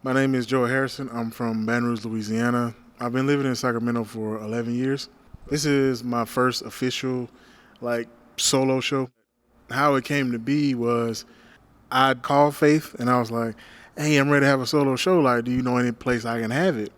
My name is Joha Harrison. I'm from Baton Rouge, Louisiana. I've been living in Sacramento for 11 years. This is my first official, solo show. How it came to be was I'd called Faith and I was like, hey, I'm ready to have a solo show. Like, do you know any place I can have it?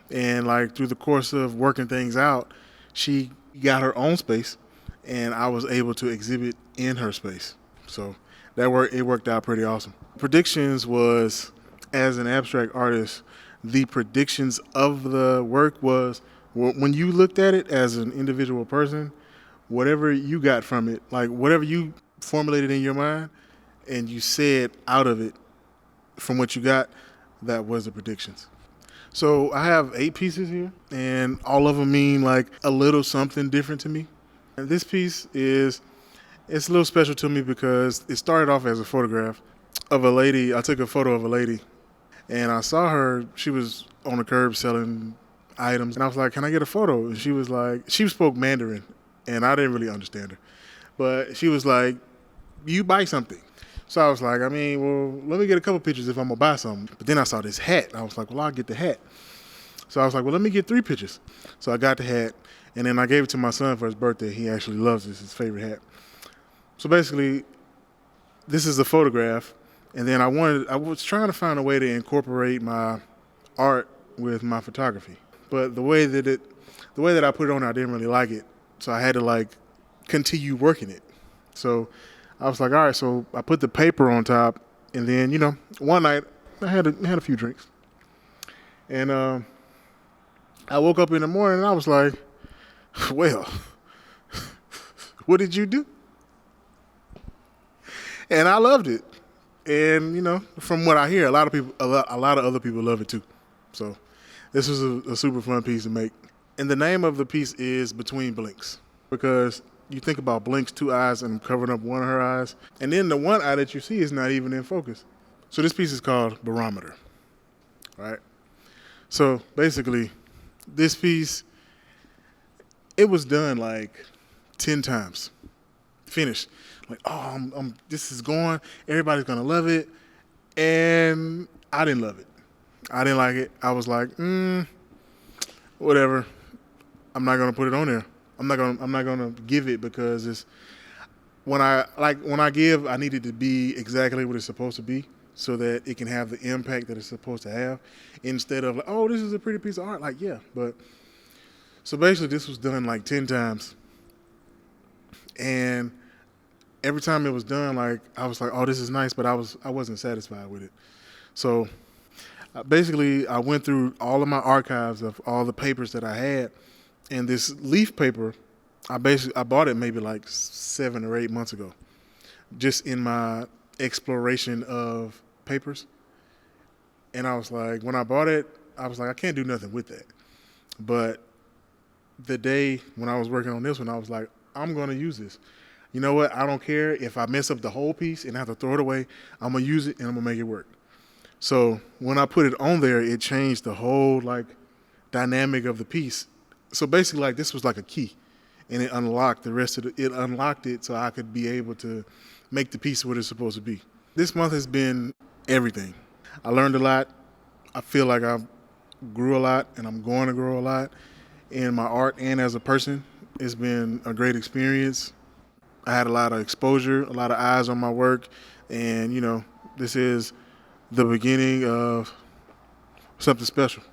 And through the course of working things out, she got her own space and I was able to exhibit in her space. So it worked out pretty awesome. Predictions was, as an abstract artist, the predictions of the work was when you looked at it as an individual person, whatever you got from it, like whatever you formulated in your mind and you said out of it from what you got, that was the predictions. So I have 8 pieces here, and all of them mean like a little something different to me. And this piece it's a little special to me because it started off as a photograph of a lady. I took a photo of a lady, and I saw her. She was on the curb selling items, and I was like, "Can I get a photo?" And she spoke Mandarin, and I didn't really understand her, but she was like, "You buy something." So I was like, let me get a couple pictures if I'm gonna buy something. But then I saw this hat. I was like, well, I'll get the hat. So I was like, well, let me get 3 pictures. So I got the hat, and then I gave it to my son for his birthday. He actually loves this, his favorite hat. So basically, this is a photograph, and then I was trying to find a way to incorporate my art with my photography. But the way that I put it on, I didn't really like it. So I had to continue working it. So I was like, all right, so I put the paper on top, and then, one night I had a few drinks. And I woke up in the morning and I was like, well, what did you do? And I loved it. And, from what I hear, a lot of other people love it too. So this was a super fun piece to make. And the name of the piece is Between Blinks, because you think about Blink's 2 eyes and I'm covering up one of her eyes. And then the one eye that you see is not even in focus. So this piece is called Barometer, right? So basically, this piece, it was done 10 times, finished. This is going, everybody's gonna love it. And I didn't love it. I didn't like it. I was like, whatever. I'm not gonna put it on there. I'm not gonna give it because it's when I give, I need it to be exactly what it's supposed to be so that it can have the impact that it's supposed to have, instead of this is a pretty piece of art. But so basically this was done 10 times, and every time it was done, I was like, oh, this is nice, but I wasn't satisfied with it. So basically I went through all of my archives of all the papers that I had. And this leaf paper, I bought it maybe 7 or 8 months ago, just in my exploration of papers. And I was like, when I bought it, I was like, I can't do nothing with that. But the day when I was working on this one, I was like, I'm going to use this. You know what? I don't care if I mess up the whole piece and have to throw it away. I'm going to use it and I'm going to make it work. So when I put it on there, it changed the whole dynamic of the piece. So basically, this was like a key, and it unlocked the rest of it. It unlocked it so I could be able to make the piece what it's supposed to be. This month has been everything. I learned a lot. I feel like I grew a lot, and I'm going to grow a lot in my art and as a person. It's been a great experience. I had a lot of exposure, a lot of eyes on my work, and, this is the beginning of something special.